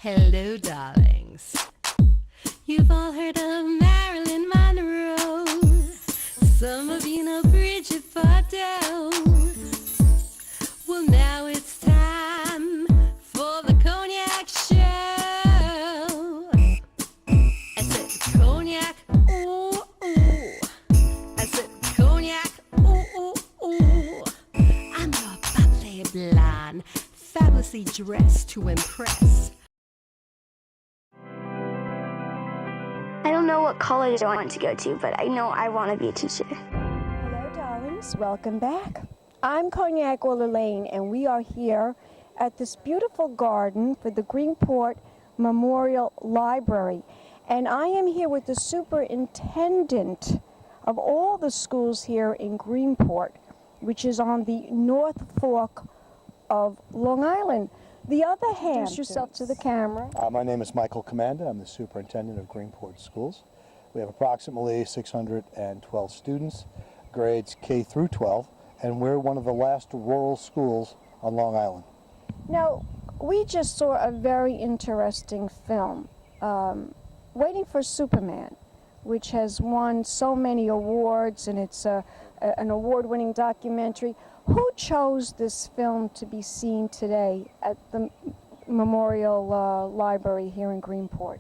Hello, darlings. You've all heard of Marilyn Monroe. Some of you know Bridget Bardot. Well, now it's time for the Cognac Show. I said Cognac, ooh, ooh. I said Cognac, ooh, ooh, ooh. I'm your bubbly blonde, fabulously dressed to impress. I don't know what college I want to go to, but I know I want to be a teacher. Hello, darlings. Welcome back. I'm Cognac Wellerlane, and we are here at this beautiful garden for the Greenport Memorial Library. And I am here with the superintendent of all the schools here in Greenport, which is on the North Fork of Long Island. The other hand, introduce yourself to the camera. My name is Michael Comanda. I'm the superintendent of Greenport Schools. We have approximately 612 students, grades K through 12, and we're one of the last rural schools on Long Island. Now, we just saw a very interesting film, Waiting for Superman, which has won so many awards, and it's an award-winning documentary. Who chose this film to be seen today at the Memorial Library here in Greenport?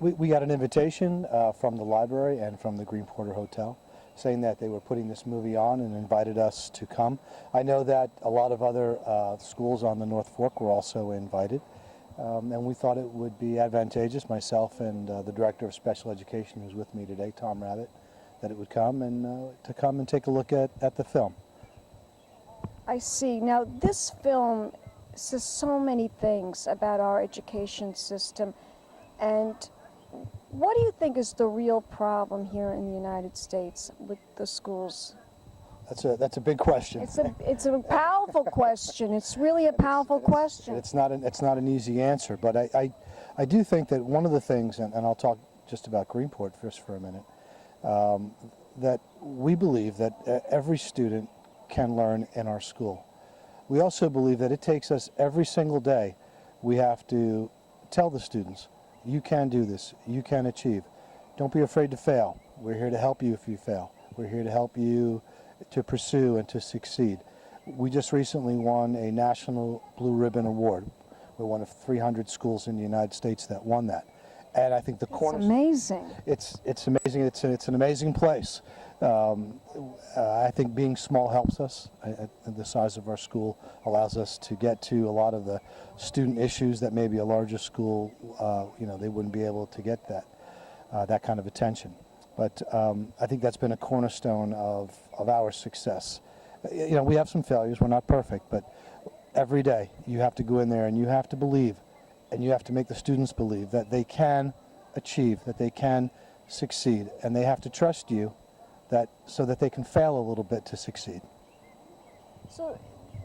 We got an invitation from the library and from the Greenporter Hotel saying that they were putting this movie on and invited us to come. I know that a lot of other schools on the North Fork were also invited, and we thought it would be advantageous, myself and the Director of Special Education who's with me today, Tom Rabbit, that it would come and to come and take a look at the film. I see. Now, this film says so many things about our education system, and what do you think is the real problem here in the United States with the schools? That's a big question. It's a powerful question. It's really a powerful question. It's not an easy answer, but I do think that one of the things, and I'll talk just about Greenport just for a minute, that we believe that every student can learn in our school. We also believe that it takes us every single day, we have to tell the students, you can do this, you can achieve. Don't be afraid to fail. We're here to help you if you fail. We're here to help you to pursue and to succeed. We just recently won a National Blue Ribbon Award. We're one of 300 schools in the United States that won that. And I think the cornerstone. It's amazing. It's amazing. It's an amazing place. I think being small helps us. The size of our school allows us to get to a lot of the student issues that maybe a larger school, they wouldn't be able to get that kind of attention. But I think that's been a cornerstone of our success. We have some failures. We're not perfect, but every day you have to go in there and you have to believe, and you have to make the students believe that they can achieve, that they can succeed, and they have to trust you so that they can fail a little bit to succeed. So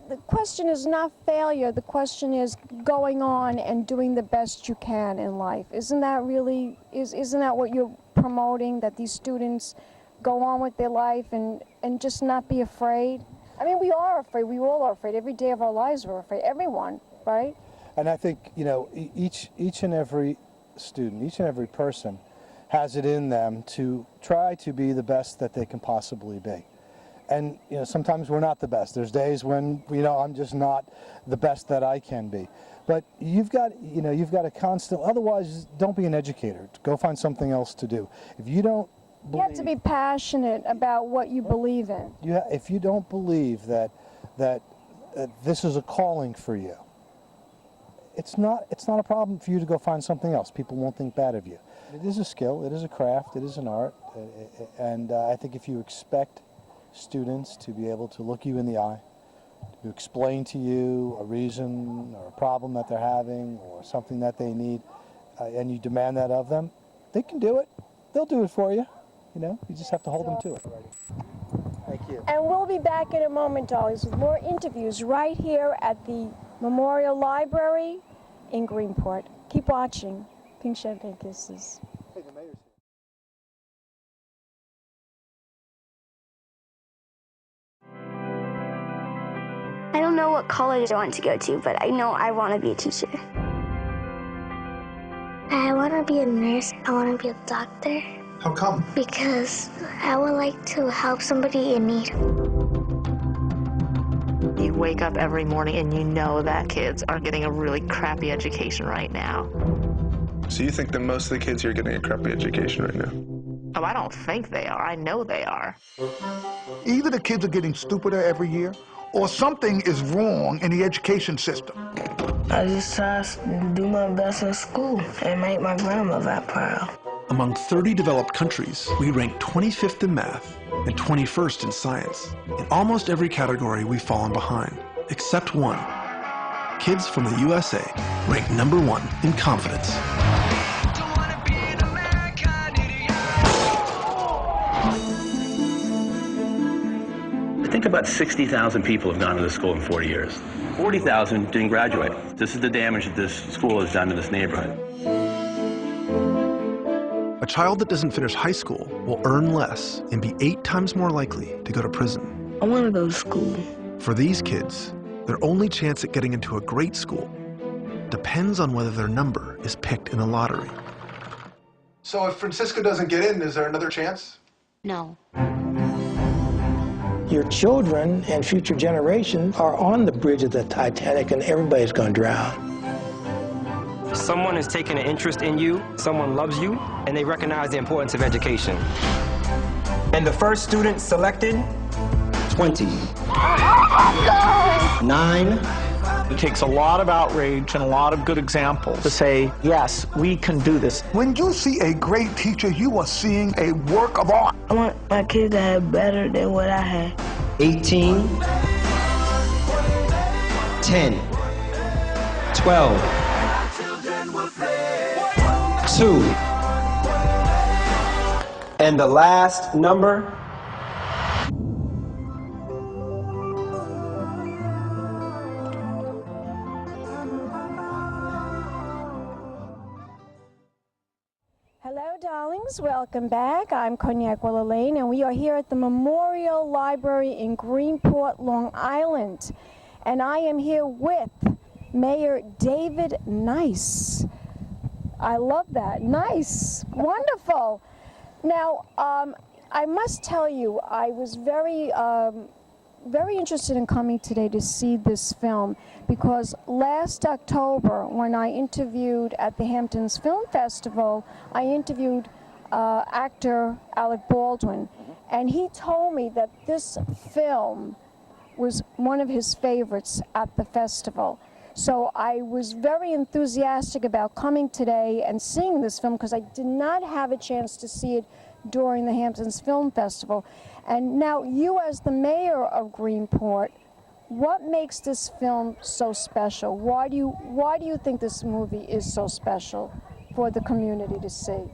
the question is not failure, the question is going on and doing the best you can in life. Isn't that what you're promoting, that these students go on with their life and just not be afraid? I mean, we are afraid, we all are afraid. Every day of our lives we're afraid, everyone, right? And I think, each and every student, each and every person has it in them to try to be the best that they can possibly be. And sometimes we're not the best. There's days when I'm just not the best that I can be. But you've got to constantly, otherwise don't be an educator. Go find something else to do. If you don't believe, you have to be passionate about what you believe in. If you don't believe that this is a calling for you, it's not a problem for you to go find something else. People won't think bad of you. It is a skill, it is a craft, it is an art, and I think if you expect students to be able to look you in the eye, to explain to you a reason or a problem that they're having or something that they need, and you demand that of them, they can do it. They'll do it for you. You just have to hold them to it. Thank you. And we'll be back in a moment, darlings, with more interviews right here at the Memorial Library in Greenport. Keep watching. Pink champagne kisses. Hey, the mayor's I don't know what college I want to go to, but I know I want to be a teacher. I want to be a nurse. I want to be a doctor. How come? Because I would like to help somebody in need. You wake up every morning and you know that kids are getting a really crappy education right now. So you think that most of the kids here are getting a crappy education right now? Oh, I don't think they are. I know they are. Either the kids are getting stupider every year, or something is wrong in the education system. I just try to do my best in school and make my grandmother proud. Among 30 developed countries, we rank 25th in math and 21st in science. In almost every category, we've fallen behind, except one. Kids from the USA rank #1 in confidence. I think about 60,000 people have gone to this school in 40 years. 40,000 didn't graduate. This is the damage that this school has done to this neighborhood. A child that doesn't finish high school will earn less and be 8 times more likely to go to prison. I want to go to school. For these kids, their only chance at getting into a great school depends on whether their number is picked in a lottery. So if Francisco doesn't get in, is there another chance? No. Your children and future generations are on the bridge of the Titanic, and everybody's going to drown. Someone has taken an interest in you, someone loves you, and they recognize the importance of education. And the first student selected, 20. 9. It takes a lot of outrage and a lot of good examples to say, yes, we can do this. When you see a great teacher, you are seeing a work of art. I want my kids to have better than what I had. 18, 10, 12, 2, and the last number. Hello, darlings. Welcome back. I'm Cognac Wellerlane, and we are here at the Memorial Library in Greenport, Long Island. And I am here with Mayor David Nyce. I love that. Nyce. Wonderful. Now, I must tell you, I was very interested in coming today to see this film because last October, when I interviewed at the Hamptons Film Festival, I interviewed actor Alec Baldwin, and he told me that this film was one of his favorites at the festival. So I was very enthusiastic about coming today and seeing this film because I did not have a chance to see it during the Hamptons Film Festival. And now you, as the mayor of Greenport, what makes this film so special? Why do you think this movie is so special for the community to see?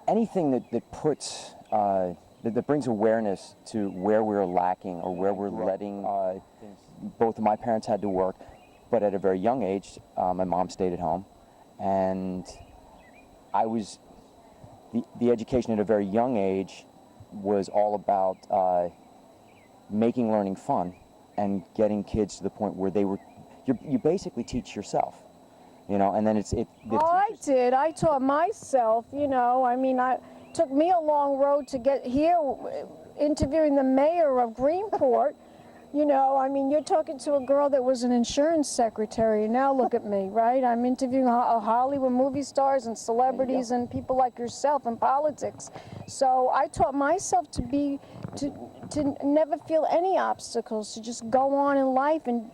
Anything that puts that brings awareness to where we're lacking or where we're letting. Both of my parents had to work, but at a very young age, my mom stayed at home, and the education at a very young age was all about making learning fun and getting kids to the point where you basically teach yourself, you know, and then I did. I taught myself, you know. I mean, it took me a long road to get here, interviewing the mayor of Greenport. You know, I mean, you're talking to a girl that was an insurance secretary. Now look at me, right? I'm interviewing Hollywood movie stars and celebrities and people like yourself in politics. So I taught myself to never feel any obstacles, to just go on in life and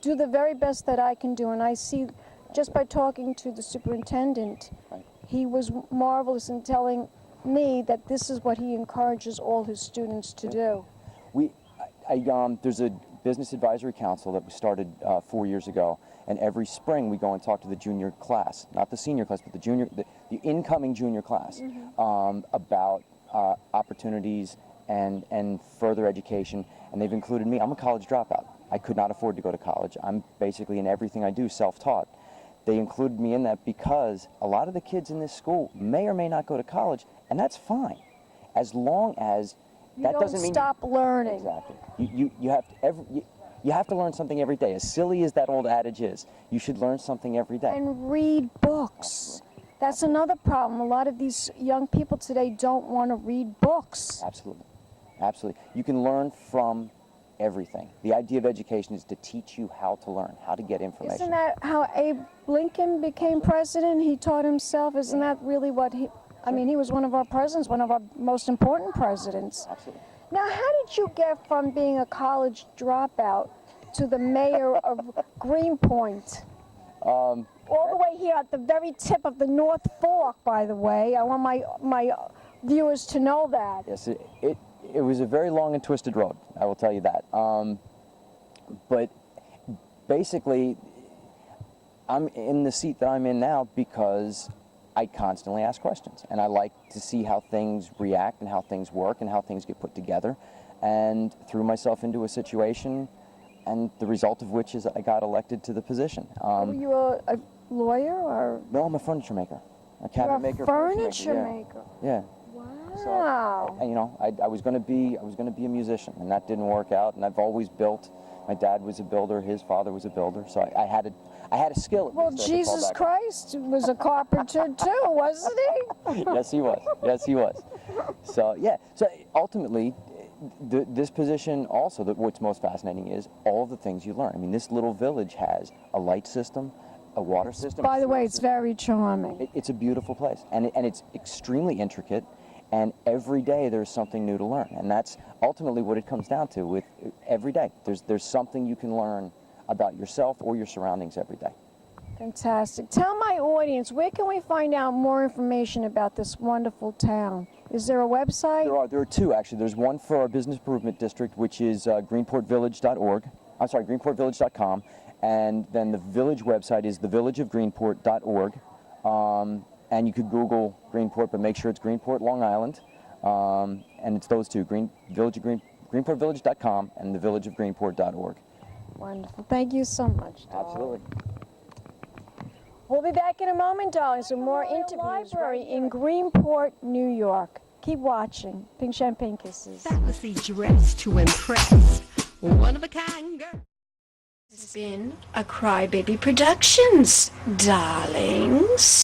do the very best that I can do. And I see, just by talking to the superintendent, he was marvelous in telling me that this is what he encourages all his students to do. There's a business advisory council that we started 4 years ago, and every spring we go and talk to the junior class, not the senior class, but the incoming junior class, about opportunities and further education. And they've included me. I'm a college dropout. I could not afford to go to college. I'm basically, in everything I do, self-taught. They included me in that because a lot of the kids in this school may or may not go to college, and that's fine, as long as You don't stop learning. Exactly. You have to You have to learn something every day. As silly as that old adage is, you should learn something every day. And read books. That's another problem. A lot of these young people today don't want to read books. Absolutely. Absolutely. You can learn from everything. The idea of education is to teach you how to learn, how to get information. Isn't that how Abe Lincoln became president? He taught himself. Isn't that really what he... I mean, he was one of our presidents, one of our most important presidents. Absolutely. Now, how did you get from being a college dropout to the mayor of Greenpoint? All the way here at the very tip of the North Fork, by the way. I want my viewers to know that. Yes, it was a very long and twisted road, I will tell you that. But basically, I'm in the seat that I'm in now because I constantly ask questions, and I like to see how things react and how things work and how things get put together, and threw myself into a situation, and the result of which is I got elected to the position. Were you a lawyer or? No, I'm a furniture maker, a cabinet maker. Furniture maker. Yeah. Wow. So, you know, I was going to be a musician, and that didn't work out. And I've always built. My dad was a builder. His father was a builder. So I had a skill. Well, Jesus Christ was a carpenter too, wasn't he? Yes, he was. Yes, he was. So yeah. So ultimately, this position also, what's most fascinating is all of the things you learn. I mean, this little village has a light system, a water system. By the way, it's very charming. It's a beautiful place, and it's extremely intricate, and every day there's something new to learn, and that's ultimately what it comes down to. With every day, there's something you can learn about yourself or your surroundings every day. Fantastic. Tell my audience, where can we find out more information about this wonderful town? Is there a website? There are two, actually. There's one for our business improvement district, which is greenportvillage.org. I'm sorry, greenportvillage.com. And then the village website is thevillageofgreenport.org. And you could Google Greenport, but make sure it's Greenport, Long Island. And it's those two, greenportvillage.com and thevillageofgreenport.org. Wonderful. Thank you so much, darling. Absolutely. We'll be back in a moment, darling, some more interviews in Greenport, New York. Keep watching. Pink Champagne Kisses. Fallacy dressed to impress. One of a kind girl. It's been a Crybaby Productions, darlings.